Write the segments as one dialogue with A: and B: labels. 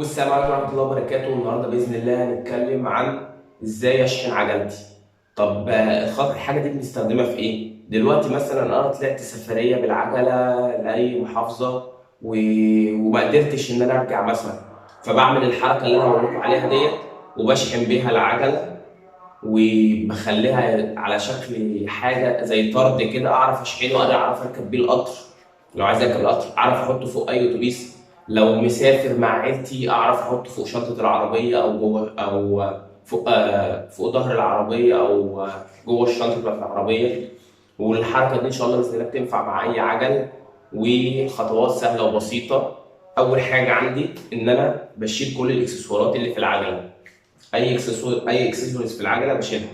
A: والسلام عليكم ورحمة الله وبركاته. النهارده بإذن الله هنتكلم عن إزاي أشحن عجلتي. طب الحاجة دي بنستخدمها في إيه؟ دلوقتي مثلا أنا طلعت سفرية بالعجلة لأي محافظة وما قدرتش إن أنا أرجع مثلا، فبعمل الحركة اللي أنا بقول لكم عليها ديت وبشحن بيها العجلة وبخليها على شكل حاجة زي طرد كده، أعرف أشحنه، أعرف أركب بيه القطر. لو عايز أركب القطر أعرف أحطه فوق أي أتوبيس، لو مسافر مع عيلتي أعرف أحطه فوق شنطة العربية أو جوه أو فوق ظهر العربية أو جوه الشنطة بتاعت العربية. والحركة دي إن شاء الله بإذن الله بتنفع مع أي عجل، وخطوات سهلة وبسيطة. أول حاجة عندي إن أنا بشيل كل الإكسسوارات اللي في العجلة، اي اكسسوارز في العجله بشيلها.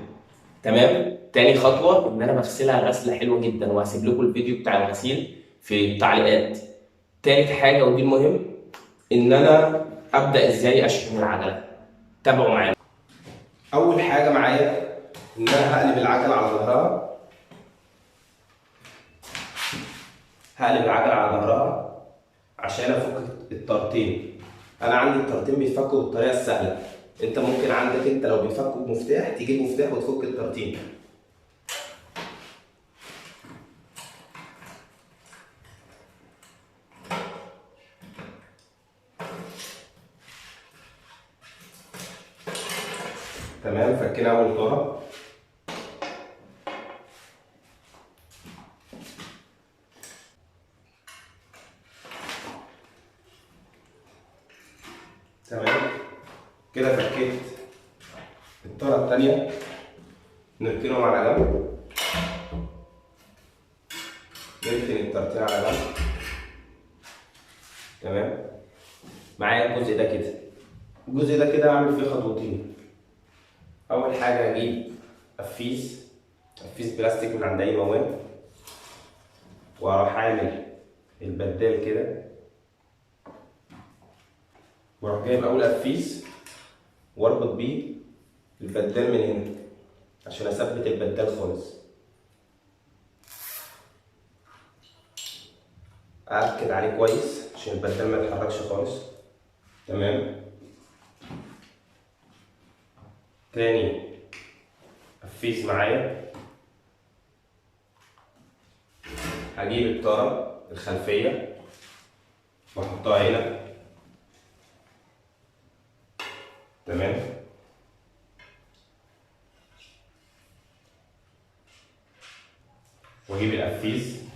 A: تمام. تاني خطوه ان انا بغسلها غسله حلوه جدا، وهسيب لكم الفيديو بتاع الغسيل في التعليقات. تالت حاجه ودي المهم، ان انا ابدا ازاي اشحن العجله. تابعوا معايا. اول حاجه معايا ان انا هقلب العجله على ظهرها، عشان افك الطارتين. انا عندي الطارتين بيتفكوا بالطريقه السهله، انت ممكن عندك انت لو بيتفكوا بمفتاح تجيب مفتاح وتفك الطارتين. تمام، فكينا اول طاره. تمام كده فكيت الطاره الثانيه، نركنهم على جنب، نركن الطارتين على جنب. تمام، معايا الجزء ده كده هعمل فيه خطوتين. اول حاجه هجيب قفيز بلاستيك من عند اي مواد، واروح عامل البدال كده، واروح جايب اول قفيز واربط بيه البدال من هنا عشان اثبت البدال خالص. أأكد عليه كويس عشان البدال ما يتحركش خالص. تمام. تاني قفيز معايا، هجيب الطارة الخلفية واحطها هنا. تمام، واجيب القفيز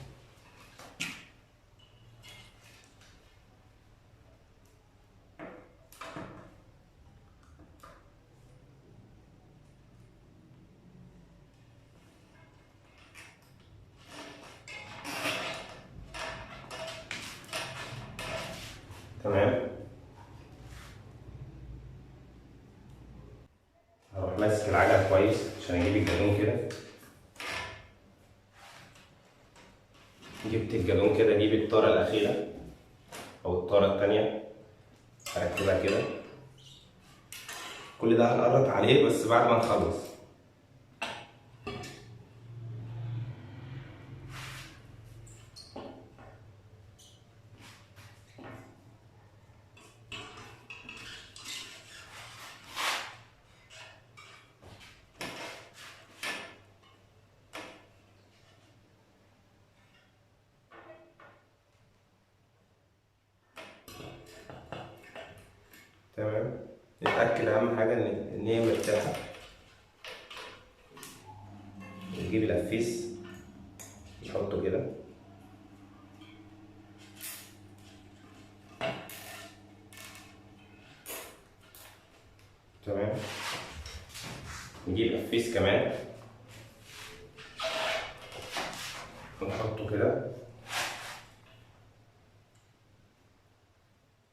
A: تمام، هروح ماسك العجلة كويس عشان اجيب الجادون كده. جبت الجادون كده، اجيب الطارة الأخيرة أو الطارة التانية هركبها كده. كل ده هنقرط عليه بس بعد ما نخلص. تمام، نتأكد أهم حاجة إن هي مرتاحة. نجيب القفيز نحطه كده. تمام، نجيب قفيز كمان ونحطه كده.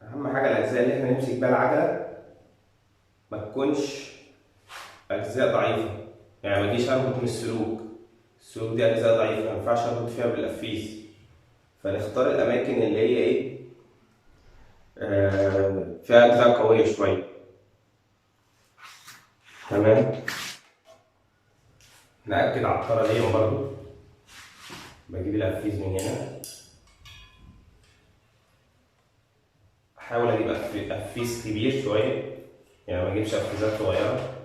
A: أهم حاجة الأجزاء اللي إحنا نمسك بيها العجلة ما تكونش أجزاء ضعيفة، يعني ما أجيش أربط من السلوك دي أجزاء ضعيفة ما ينفعش أربط فيها بالقفيز. فنختار الأماكن اللي هي إيه فيها أجزاء قوية شوية. تمام، نأكد على الطارة دي برضه. بجيب القفيز من هنا، هحاول اجيب قفيس كبير شويه، يعني ما اجيبش قفيزات صغيره.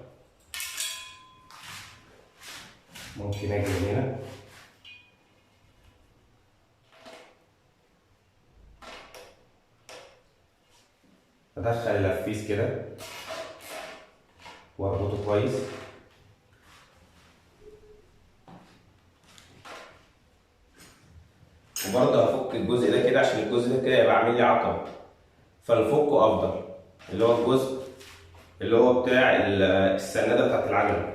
A: ممكن اجي من هنا ادخل القفيس كده واربطه كويس، وبرضه هفك الجزء ده كده عشان الجزء ده كده يبقى عامل لي عقبه، فنفكه افضل، اللي هو الجزء اللي هو بتاع السناده بتاعت العجله.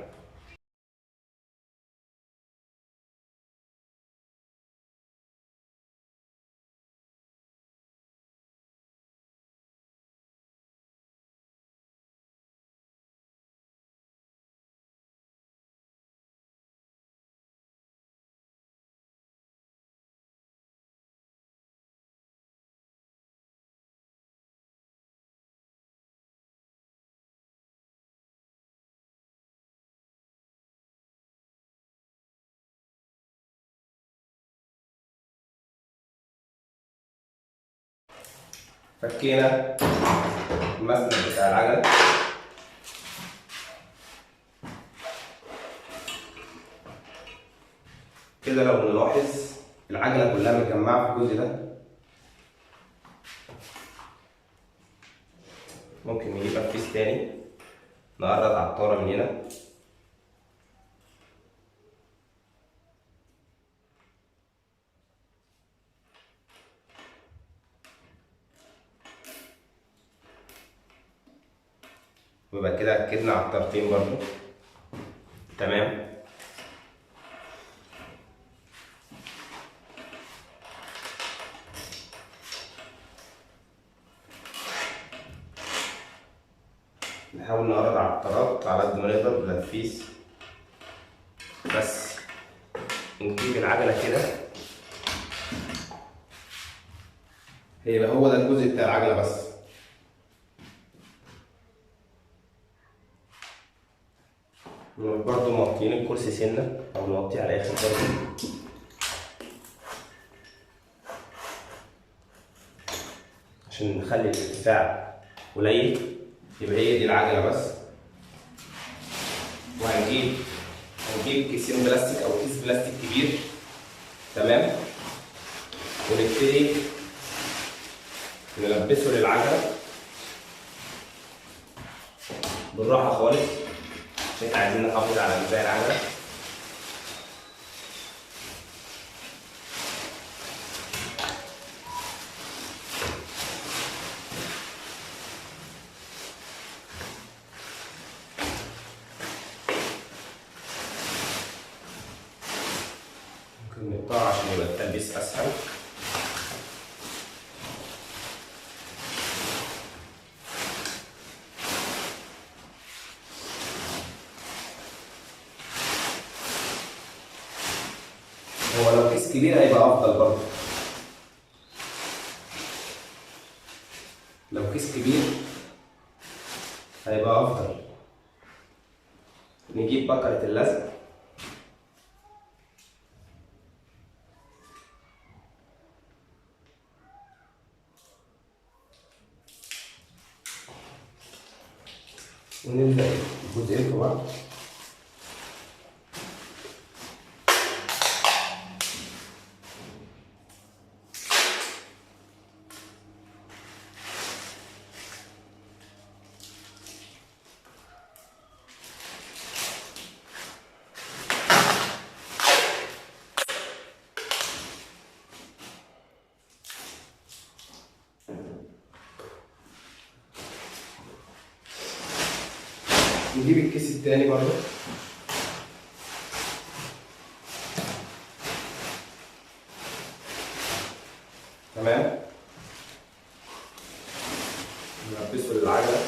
A: فكينا المسند بتاع العجله كده. لو نلاحظ العجله كلها متجمعه في الجزء ده. ممكن نجيب قفيس تاني نقرط عطاره من هنا، ويبقى كده اكدنا على الطرفين برضو. تمام. نحاول نقرب على الطرات على قد ما نقدر بالقفيس، بس نجيب العجلة كده. هيبقى هو ده الجزء بتاع العجلة بس. برضو موطيين الكرسي سنة أو نوطيه على الآخر برضو عشان نخلي الارتفاع قليل. يبقى هي دي العجلة بس. وهنجيب كيسين بلاستيك أو كيس بلاستيك كبير. تمام. ونبتدي نلبسه للعجلة بالراحة خالص عشان احنا عايزين نحافظ على أجزاء العجلة. ممكن نقطعه عشان يبقى التلبيس أسهل. هو لو كيس كبير هيبقى أفضل برضه. لو كيس كبير هيبقى أفضل. نجيب بكرة اللزق ونبدأ الجزئين في بعض. نجيب الكيس التاني برضه. تمام. نلبسه للعجلة.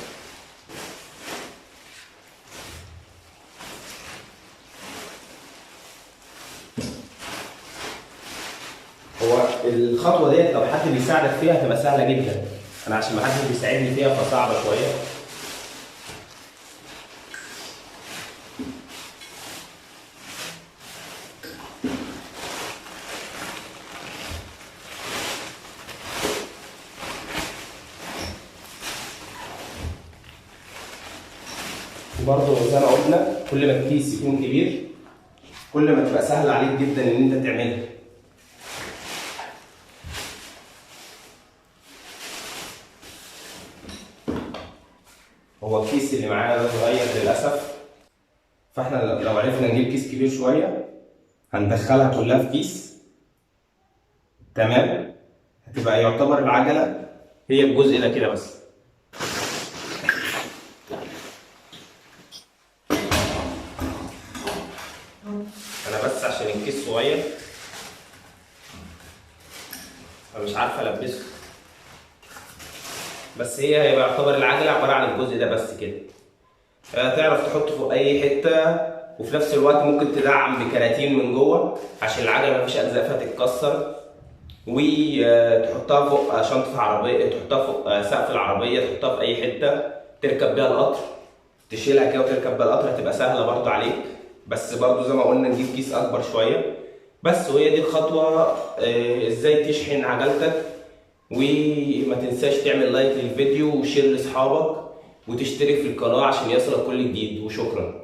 A: هو الخطوة ديت لو حد بيساعدك فيها هتبقى سهلة جدا. أنا عشان ما حدش بيساعدني فيها فصعبة شوية. برضه زي ما قلنا كل ما الكيس يكون كبير كل ما تبقى سهل عليك جدا ان انت تعملها. هو الكيس اللي معانا ده صغير للاسف، فاحنا لو عرفنا نجيب كيس كبير شويه هندخلها كلها في كيس، تمام؟ هتبقى يعتبر العجله هي الجزء ده كده بس. انا بس عشان الكيس صغير فمش عارف البسه، بس هي هيبقى يعتبر العجله عباره عن الجزء ده بس كده. تعرف تحطه فوق اي حته، وفي نفس الوقت ممكن تدعم بكراتين من جوه عشان العجله مفيش اجزاء فيها تتكسر، وتحطها فوق شنطه عربيه، تحطها فوق سقف العربيه، تحطها في اي حته تركب بيها القطر، تشيلها كده وتركب بيها القطر، هتبقى سهله برضو عليك. بس برضو زي ما قلنا نجيب كيس اكبر شويه بس. وهي دي الخطوه ازاي تشحن عجلتك. وما تنساش تعمل لايك للفيديو وشير لاصحابك وتشترك في القناه عشان يصلك كل جديد، وشكرا.